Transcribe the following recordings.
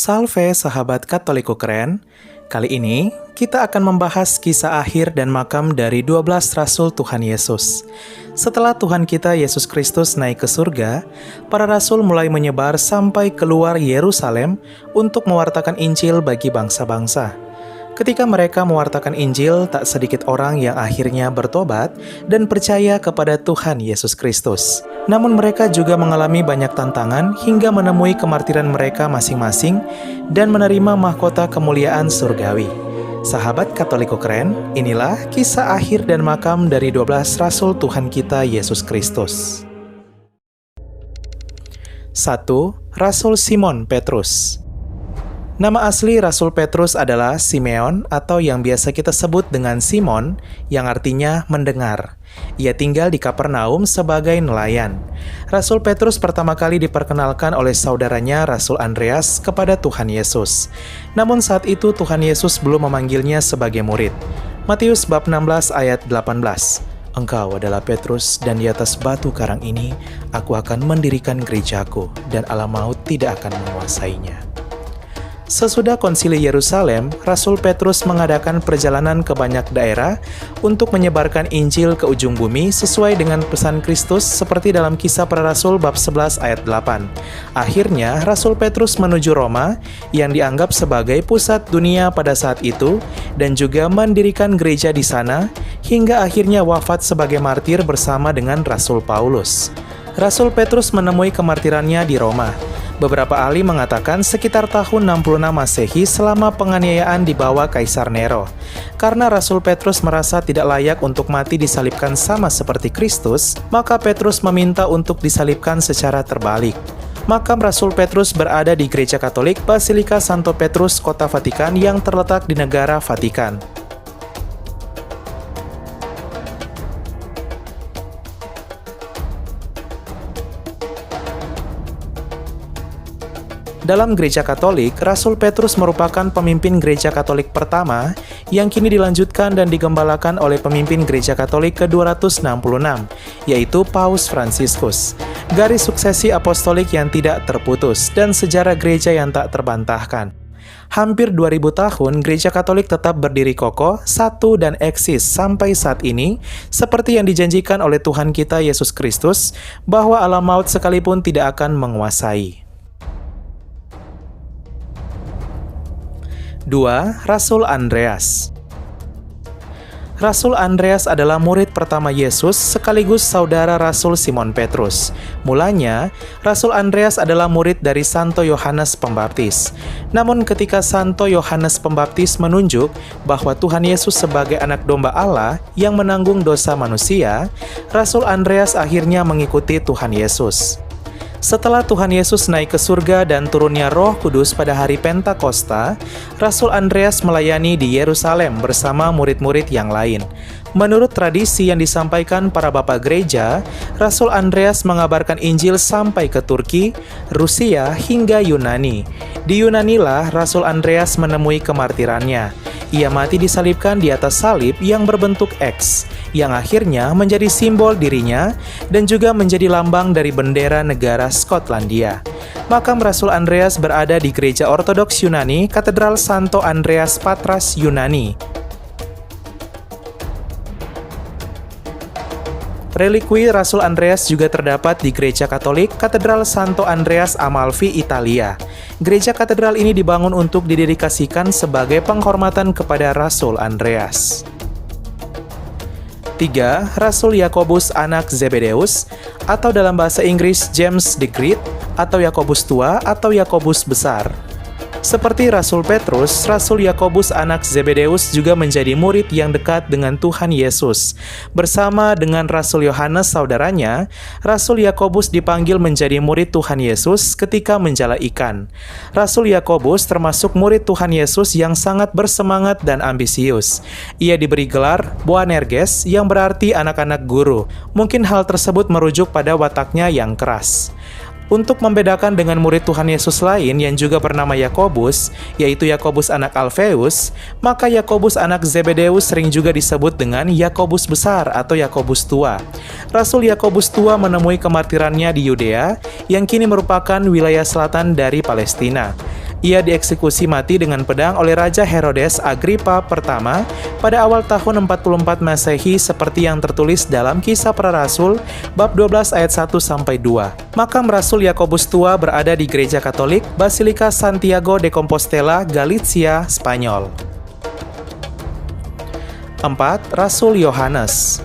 Salve sahabat Katoliku keren. Kali ini kita akan membahas kisah akhir dan makam dari 12 rasul Tuhan Yesus. Setelah Tuhan kita Yesus Kristus naik ke surga, para rasul mulai menyebar sampai keluar Yerusalem untuk mewartakan Injil bagi bangsa-bangsa. Ketika mereka mewartakan Injil, tak sedikit orang yang akhirnya bertobat dan percaya kepada Tuhan Yesus Kristus. Namun mereka juga mengalami banyak tantangan hingga menemui kemartiran mereka masing-masing dan menerima mahkota kemuliaan surgawi. Sahabat Katoliku keren, inilah kisah akhir dan makam dari 12 rasul Tuhan kita Yesus Kristus. 1. Rasul Simon Petrus. Nama asli Rasul Petrus adalah Simeon atau yang biasa kita sebut dengan Simon, yang artinya mendengar. Ia tinggal di Kapernaum sebagai nelayan. Rasul Petrus pertama kali diperkenalkan oleh saudaranya Rasul Andreas kepada Tuhan Yesus. Namun saat itu Tuhan Yesus belum memanggilnya sebagai murid. Matius bab 16 ayat 18. Engkau adalah Petrus, dan di atas batu karang ini aku akan mendirikan gerejaku, dan alam maut tidak akan menguasainya. Sesudah konsili Yerusalem, Rasul Petrus mengadakan perjalanan ke banyak daerah untuk menyebarkan Injil ke ujung bumi sesuai dengan pesan Kristus seperti dalam Kisah Para Rasul bab 11 ayat 8. Akhirnya, Rasul Petrus menuju Roma yang dianggap sebagai pusat dunia pada saat itu dan juga mendirikan gereja di sana hingga akhirnya wafat sebagai martir bersama dengan Rasul Paulus. Rasul Petrus menemui kemartirannya di Roma. Beberapa ahli mengatakan sekitar tahun 66 Masehi selama penganiayaan di bawah Kaisar Nero. Karena Rasul Petrus merasa tidak layak untuk mati disalibkan sama seperti Kristus, maka Petrus meminta untuk disalibkan secara terbalik. Makam Rasul Petrus berada di Gereja Katolik Basilika Santo Petrus, Kota Vatikan yang terletak di negara Vatikan. Dalam Gereja Katolik, Rasul Petrus merupakan pemimpin Gereja Katolik pertama yang kini dilanjutkan dan digembalakan oleh pemimpin Gereja Katolik ke-266, yaitu Paus Fransiskus. Garis suksesi apostolik yang tidak terputus dan sejarah gereja yang tak terbantahkan. Hampir 2000 tahun, Gereja Katolik tetap berdiri kokoh, satu dan eksis sampai saat ini, seperti yang dijanjikan oleh Tuhan kita Yesus Kristus, bahwa alam maut sekalipun tidak akan menguasai. 2. Rasul Andreas. Rasul Andreas adalah murid pertama Yesus sekaligus saudara Rasul Simon Petrus. Mulanya, Rasul Andreas adalah murid dari Santo Yohanes Pembaptis. Namun ketika Santo Yohanes Pembaptis menunjuk bahwa Tuhan Yesus sebagai anak domba Allah yang menanggung dosa manusia, Rasul Andreas akhirnya mengikuti Tuhan Yesus. Setelah Tuhan Yesus naik ke surga dan turunnya Roh Kudus pada hari Pentakosta, Rasul Andreas melayani di Yerusalem bersama murid-murid yang lain. Menurut tradisi yang disampaikan para bapak gereja, Rasul Andreas mengabarkan Injil sampai ke Turki, Rusia, hingga Yunani. Di Yunanilah Rasul Andreas menemui kemartirannya. Ia mati disalibkan di atas salib yang berbentuk X, yang akhirnya menjadi simbol dirinya dan juga menjadi lambang dari bendera negara Skotlandia. Makam Rasul Andreas berada di Gereja Ortodoks Yunani, Katedral Santo Andreas Patras, Yunani. Relikui Rasul Andreas juga terdapat di Gereja Katolik Katedral Santo Andreas Amalfi, Italia. Gereja katedral ini dibangun untuk didedikasikan sebagai penghormatan kepada Rasul Andreas. 3. Rasul Yakobus anak Zebedeus, atau dalam bahasa Inggris James the Great, atau Yakobus tua, atau Yakobus besar. Seperti Rasul Petrus, Rasul Yakobus anak Zebedeus juga menjadi murid yang dekat dengan Tuhan Yesus. Bersama dengan Rasul Yohanes saudaranya, Rasul Yakobus dipanggil menjadi murid Tuhan Yesus ketika menjala ikan. Rasul Yakobus termasuk murid Tuhan Yesus yang sangat bersemangat dan ambisius. Ia diberi gelar Boanerges yang berarti anak-anak guru. Mungkin hal tersebut merujuk pada wataknya yang keras. Untuk membedakan dengan murid Tuhan Yesus lain yang juga bernama Yakobus, yaitu Yakobus anak Alfeus, maka Yakobus anak Zebedeus sering juga disebut dengan Yakobus besar atau Yakobus tua. Rasul Yakobus tua menemui kemartirannya di Yudea, yang kini merupakan wilayah selatan dari Palestina. Ia dieksekusi mati dengan pedang oleh Raja Herodes Agripa pertama pada awal tahun 44 Masehi seperti yang tertulis dalam Kisah Para Rasul bab 12 ayat 1-2. Makam Rasul Yakobus tua berada di Gereja Katolik Basilika Santiago de Compostela, Galicia, Spanyol. 4. Rasul Yohanes.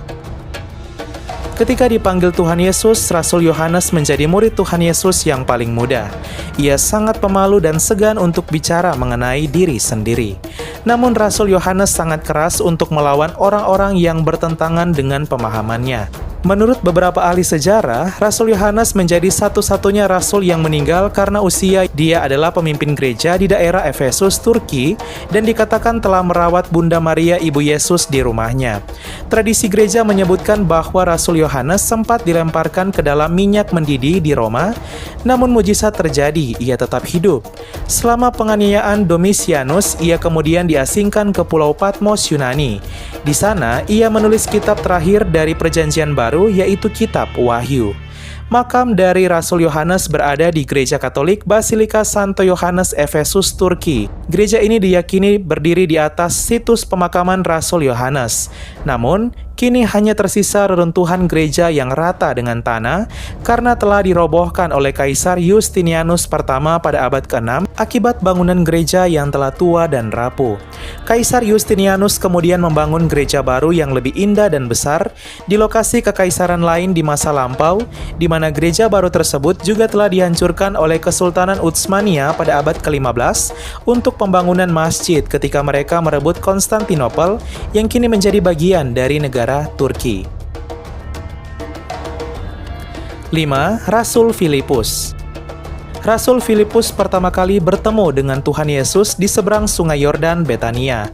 Ketika dipanggil Tuhan Yesus, Rasul Yohanes menjadi murid Tuhan Yesus yang paling muda. Ia sangat pemalu dan segan untuk bicara mengenai diri sendiri. Namun Rasul Yohanes sangat keras untuk melawan orang-orang yang bertentangan dengan pemahamannya. Menurut beberapa ahli sejarah, Rasul Yohanes menjadi satu-satunya rasul yang meninggal karena usia. Dia adalah pemimpin gereja di daerah Efesus, Turki, dan dikatakan telah merawat Bunda Maria Ibu Yesus di rumahnya. Tradisi gereja menyebutkan bahwa Rasul Yohanes sempat dilemparkan ke dalam minyak mendidih di Roma, namun mujizat terjadi, ia tetap hidup. Selama penganiayaan Domitianus, ia kemudian diasingkan ke Pulau Patmos, Yunani. Di sana, ia menulis kitab terakhir dari Perjanjian Baru, yaitu Kitab Wahyu. Makam dari Rasul Yohanes berada di Gereja Katolik Basilika Santo Yohanes, Efesus, Turki. Gereja ini diyakini berdiri di atas situs pemakaman Rasul Yohanes. Namun, kini hanya tersisa reruntuhan gereja yang rata dengan tanah karena telah dirobohkan oleh Kaisar Justinianus pertama pada abad ke-6 akibat bangunan gereja yang telah tua dan rapuh. Kaisar Justinianus kemudian membangun gereja baru yang lebih indah dan besar di lokasi kekaisaran lain di masa lampau, di mana gereja baru tersebut juga telah dihancurkan oleh Kesultanan Utsmania pada abad ke-15 untuk pembangunan masjid ketika mereka merebut Konstantinopel yang kini menjadi bagian dari negara Turki. 5. Rasul Filipus. Rasul Filipus pertama kali bertemu dengan Tuhan Yesus di seberang Sungai Yordan, Betania.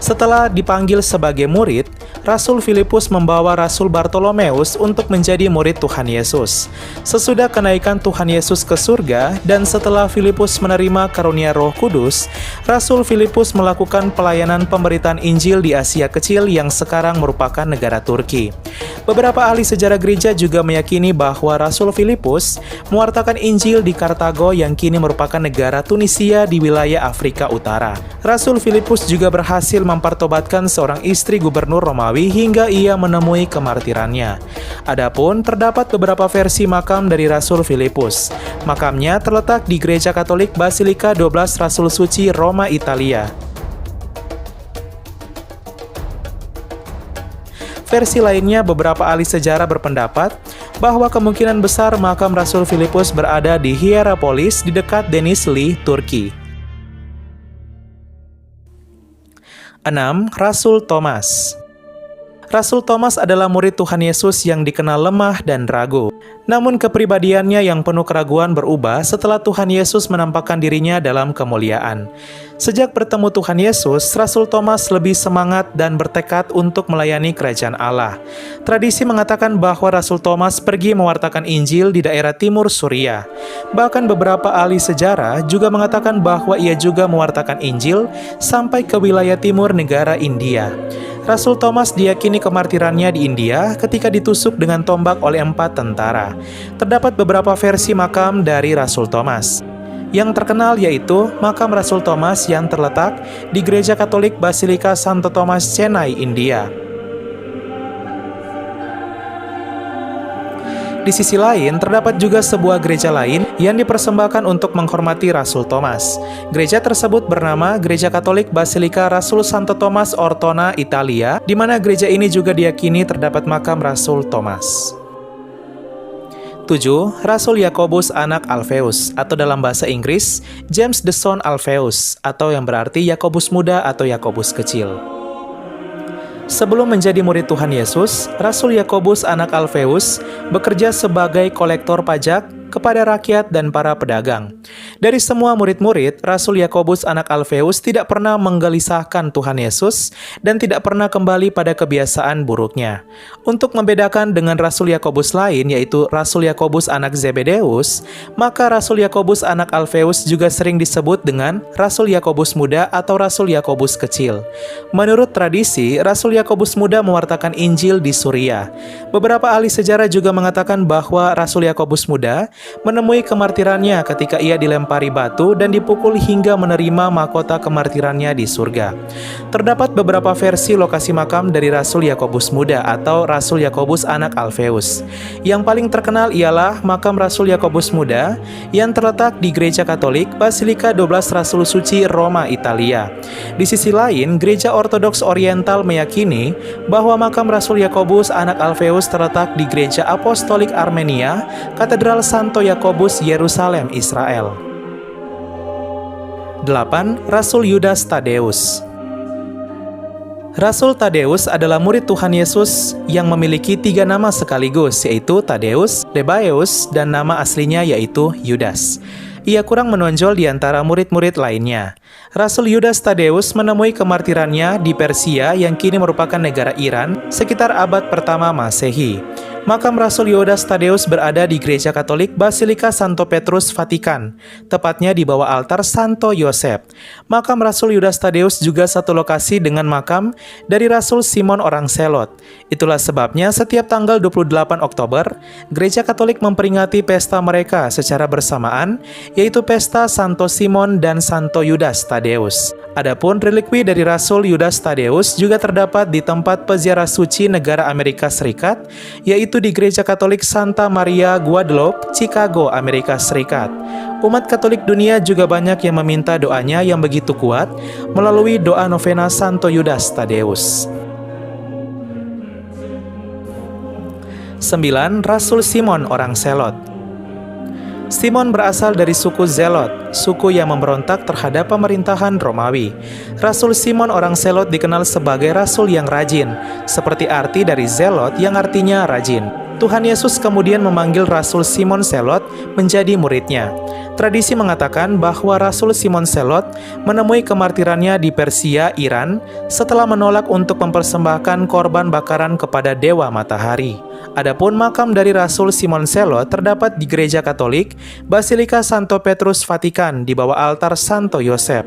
Setelah dipanggil sebagai murid, Rasul Filipus membawa Rasul Bartolomeus untuk menjadi murid Tuhan Yesus. Sesudah kenaikan Tuhan Yesus ke surga dan setelah Filipus menerima karunia Roh Kudus, Rasul Filipus melakukan pelayanan pemberitaan Injil di Asia Kecil yang sekarang merupakan negara Turki. Beberapa ahli sejarah gereja juga meyakini bahwa Rasul Filipus mewartakan Injil di Kartago yang kini merupakan negara Tunisia di wilayah Afrika Utara. Rasul Filipus juga berhasil mempertobatkan seorang istri gubernur Romawi hingga ia menemui kemartirannya. Adapun terdapat beberapa versi makam dari Rasul Filipus. Makamnya terletak di Gereja Katolik Basilika 12 Rasul Suci, Roma, Italia. Versi lainnya, beberapa ahli sejarah berpendapat bahwa kemungkinan besar makam Rasul Filipus berada di Hierapolis di dekat Denizli, Turki. 6. Rasul Thomas. Rasul Thomas adalah murid Tuhan Yesus yang dikenal lemah dan ragu. Namun kepribadiannya yang penuh keraguan berubah setelah Tuhan Yesus menampakkan dirinya dalam kemuliaan. Sejak bertemu Tuhan Yesus, Rasul Thomas lebih semangat dan bertekad untuk melayani kerajaan Allah. Tradisi mengatakan bahwa Rasul Thomas pergi mewartakan Injil di daerah timur Suriah. Bahkan beberapa ahli sejarah juga mengatakan bahwa ia juga mewartakan Injil sampai ke wilayah timur negara India. Rasul Thomas diyakini kemartirannya di India ketika ditusuk dengan tombak oleh 4 tentara. Terdapat beberapa versi makam dari Rasul Thomas. Yang terkenal yaitu makam Rasul Thomas yang terletak di Gereja Katolik Basilika Santo Thomas, Chennai, India. Di sisi lain, terdapat juga sebuah gereja lain yang dipersembahkan untuk menghormati Rasul Thomas. Gereja tersebut bernama Gereja Katolik Basilika Rasul Santo Thomas, Ortona, Italia, di mana gereja ini juga diyakini terdapat makam Rasul Thomas. 7. Rasul Yakobus anak Alfeus, atau dalam bahasa Inggris, James the son Alphaeus, atau yang berarti Yakobus muda atau Yakobus kecil. Sebelum menjadi murid Tuhan Yesus, Rasul Yakobus anak Alfeus bekerja sebagai kolektor pajak kepada rakyat dan para pedagang. Dari semua murid-murid, Rasul Yakobus anak Alfeus tidak pernah menggelisahkan Tuhan Yesus dan tidak pernah kembali pada kebiasaan buruknya. Untuk membedakan dengan Rasul Yakobus lain, yaitu Rasul Yakobus anak Zebedeus, maka Rasul Yakobus anak Alfeus juga sering disebut dengan Rasul Yakobus muda atau Rasul Yakobus kecil. Menurut tradisi, Rasul Yakobus muda mewartakan Injil di Suria. Beberapa ahli sejarah juga mengatakan bahwa Rasul Yakobus muda menemui kemartirannya ketika ia dilempari batu dan dipukul hingga menerima mahkota kemartirannya di surga. Terdapat beberapa versi lokasi makam dari Rasul Yakobus muda atau Rasul Yakobus anak Alfeus. Yang paling terkenal ialah makam Rasul Yakobus muda yang terletak di Gereja Katolik Basilika 12 Rasul Suci Roma, Italia. Di sisi lain, Gereja Ortodoks Oriental meyakini bahwa makam Rasul Yakobus anak Alfeus terletak di Gereja Apostolik Armenia, Katedral Santo Yakobus, Yerusalem, Israel. 8. Rasul Yudas Tadeus. Rasul Tadeus adalah murid Tuhan Yesus yang memiliki 3 nama sekaligus, yaitu Tadeus, Lebbaeus, dan nama aslinya yaitu Yudas. Ia kurang menonjol di antara murid-murid lainnya. Rasul Yudas Tadeus menemui kemartirannya di Persia yang kini merupakan negara Iran sekitar abad pertama Masehi. Makam Rasul Yudas Tadeus berada di Gereja Katolik Basilika Santo Petrus, Vatikan, tepatnya di bawah altar Santo Yosef. Makam Rasul Yudas Tadeus juga satu lokasi dengan makam dari Rasul Simon orang Selot. Itulah sebabnya setiap tanggal 28 Oktober, Gereja Katolik memperingati pesta mereka secara bersamaan, yaitu pesta Santo Simon dan Santo Yudas Tadeus. Adapun relikwi dari Rasul Yudas Tadeus juga terdapat di tempat peziarah suci negara Amerika Serikat, yaitu di Gereja Katolik Santa Maria Guadalupe, Chicago, Amerika Serikat. Umat Katolik dunia juga banyak yang meminta doanya yang begitu kuat melalui doa novena Santo Yudas Tadeus. 9. Rasul Simon orang Selot. Simon berasal dari suku Zelot, suku yang memberontak terhadap pemerintahan Romawi. Rasul Simon orang Selot dikenal sebagai rasul yang rajin, seperti arti dari Zelot yang artinya rajin. Tuhan Yesus kemudian memanggil Rasul Simon Selot menjadi muridnya. Tradisi mengatakan bahwa Rasul Simon Selot menemui kemartirannya di Persia, Iran, setelah menolak untuk mempersembahkan korban bakaran kepada dewa matahari. Adapun makam dari Rasul Simon Selot terdapat di Gereja Katolik Basilika Santo Petrus, Vatikan, di bawah altar Santo Yosef.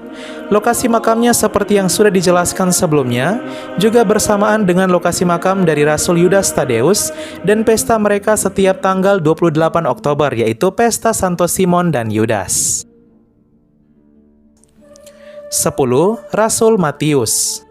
Lokasi makamnya seperti yang sudah dijelaskan sebelumnya, juga bersamaan dengan lokasi makam dari Rasul Yudas Tadeus dan pesta mereka setiap tanggal 28 Oktober, yaitu pesta Santo Simon dan Yudas. 10. Rasul Matius.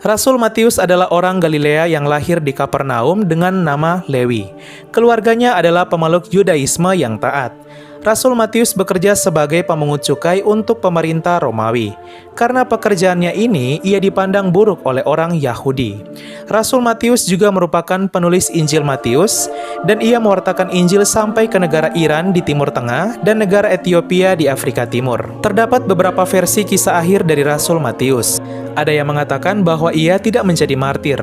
Rasul Matius adalah orang Galilea yang lahir di Kapernaum dengan nama Lewi. Keluarganya adalah pemeluk Yudaisme yang taat. Rasul Matius bekerja sebagai pemungut cukai untuk pemerintah Romawi. Karena pekerjaannya ini, ia dipandang buruk oleh orang Yahudi. Rasul Matius juga merupakan penulis Injil Matius, dan ia mewartakan Injil sampai ke negara Iran di Timur Tengah dan negara Ethiopia di Afrika Timur. Terdapat beberapa versi kisah akhir dari Rasul Matius. Ada yang mengatakan bahwa ia tidak menjadi martir.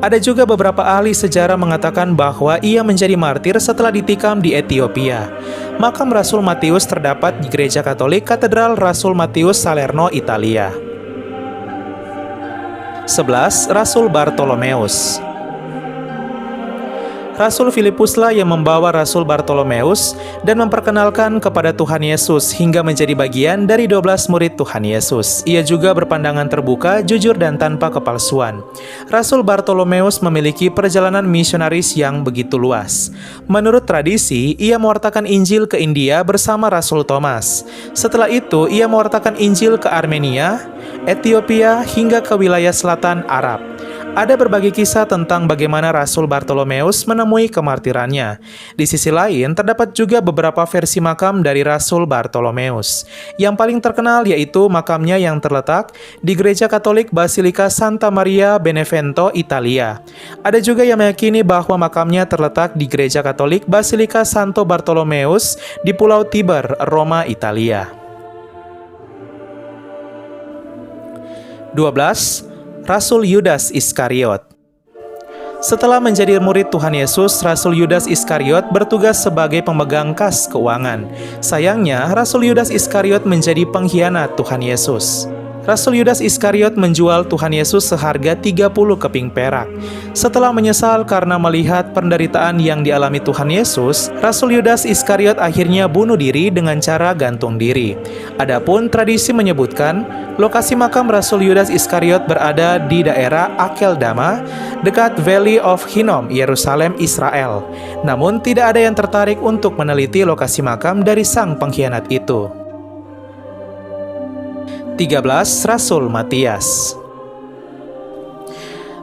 Ada juga beberapa ahli sejarah mengatakan bahwa ia menjadi martir setelah ditikam di Ethiopia. Makam Rasul Matius terdapat di Gereja Katolik Katedral Rasul Matius, Salerno, Italia. 11. Rasul Bartolomeus. Rasul Filipuslah yang membawa Rasul Bartolomeus dan memperkenalkan kepada Tuhan Yesus hingga menjadi bagian dari 12 murid Tuhan Yesus. Ia juga berpandangan terbuka, jujur, dan tanpa kepalsuan. Rasul Bartolomeus memiliki perjalanan misionaris yang begitu luas. Menurut tradisi, ia mewartakan Injil ke India bersama Rasul Thomas. Setelah itu, ia mewartakan Injil ke Armenia, Ethiopia, hingga ke wilayah selatan Arab. Ada berbagai kisah tentang bagaimana Rasul Bartolomeus menemui kemartirannya. Di sisi lain, terdapat juga beberapa versi makam dari Rasul Bartolomeus. Yang paling terkenal yaitu makamnya yang terletak di Gereja Katolik Basilika Santa Maria Benevento, Italia. Ada juga yang meyakini bahwa makamnya terletak di Gereja Katolik Basilika Santo Bartolomeus di Pulau Tiber, Roma, Italia. 12. Rasul Yudas Iskariot. Setelah menjadi murid Tuhan Yesus, Rasul Yudas Iskariot bertugas sebagai pemegang kas keuangan. Sayangnya, Rasul Yudas Iskariot menjadi pengkhianat Tuhan Yesus. Rasul Yudas Iskariot menjual Tuhan Yesus seharga 30 keping perak. Setelah menyesal karena melihat penderitaan yang dialami Tuhan Yesus, Rasul Yudas Iskariot akhirnya bunuh diri dengan cara gantung diri. Adapun tradisi menyebutkan, lokasi makam Rasul Yudas Iskariot berada di daerah Akeldama, dekat Valley of Hinnom, Yerusalem, Israel. Namun tidak ada yang tertarik untuk meneliti lokasi makam dari sang pengkhianat itu. 13. Rasul Matias.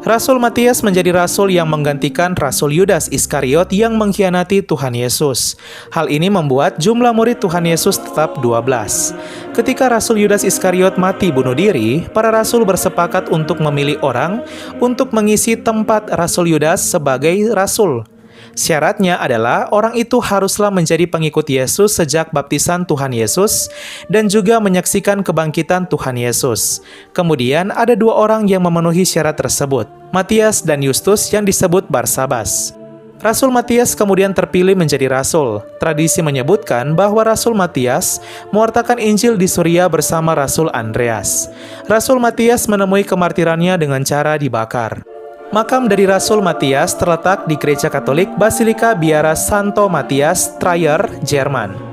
Rasul Matias menjadi rasul yang menggantikan Rasul Yudas Iskariot yang mengkhianati Tuhan Yesus. Hal ini membuat jumlah murid Tuhan Yesus tetap 12. Ketika Rasul Yudas Iskariot mati bunuh diri, para rasul bersepakat untuk memilih orang untuk mengisi tempat Rasul Yudas sebagai rasul. Syaratnya adalah orang itu haruslah menjadi pengikut Yesus sejak baptisan Tuhan Yesus dan juga menyaksikan kebangkitan Tuhan Yesus. Kemudian ada 2 orang yang memenuhi syarat tersebut, Matias dan Justus yang disebut Barsabas. Rasul Matias kemudian terpilih menjadi rasul. Tradisi menyebutkan bahwa Rasul Matias mewartakan Injil di Suria bersama Rasul Andreas. Rasul Matias menemui kemartirannya dengan cara dibakar. Makam dari Rasul Matias terletak di Gereja Katolik Basilika Biara Santo Matias, Trier, Jerman.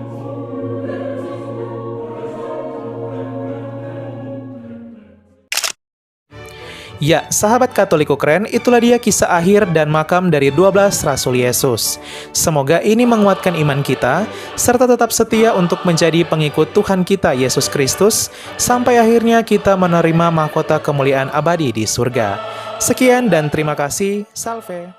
Ya, sahabat Katoliku keren, itulah dia kisah akhir dan makam dari 12 Rasul Yesus. Semoga ini menguatkan iman kita, serta tetap setia untuk menjadi pengikut Tuhan kita Yesus Kristus, sampai akhirnya kita menerima mahkota kemuliaan abadi di surga. Sekian dan terima kasih. Salve.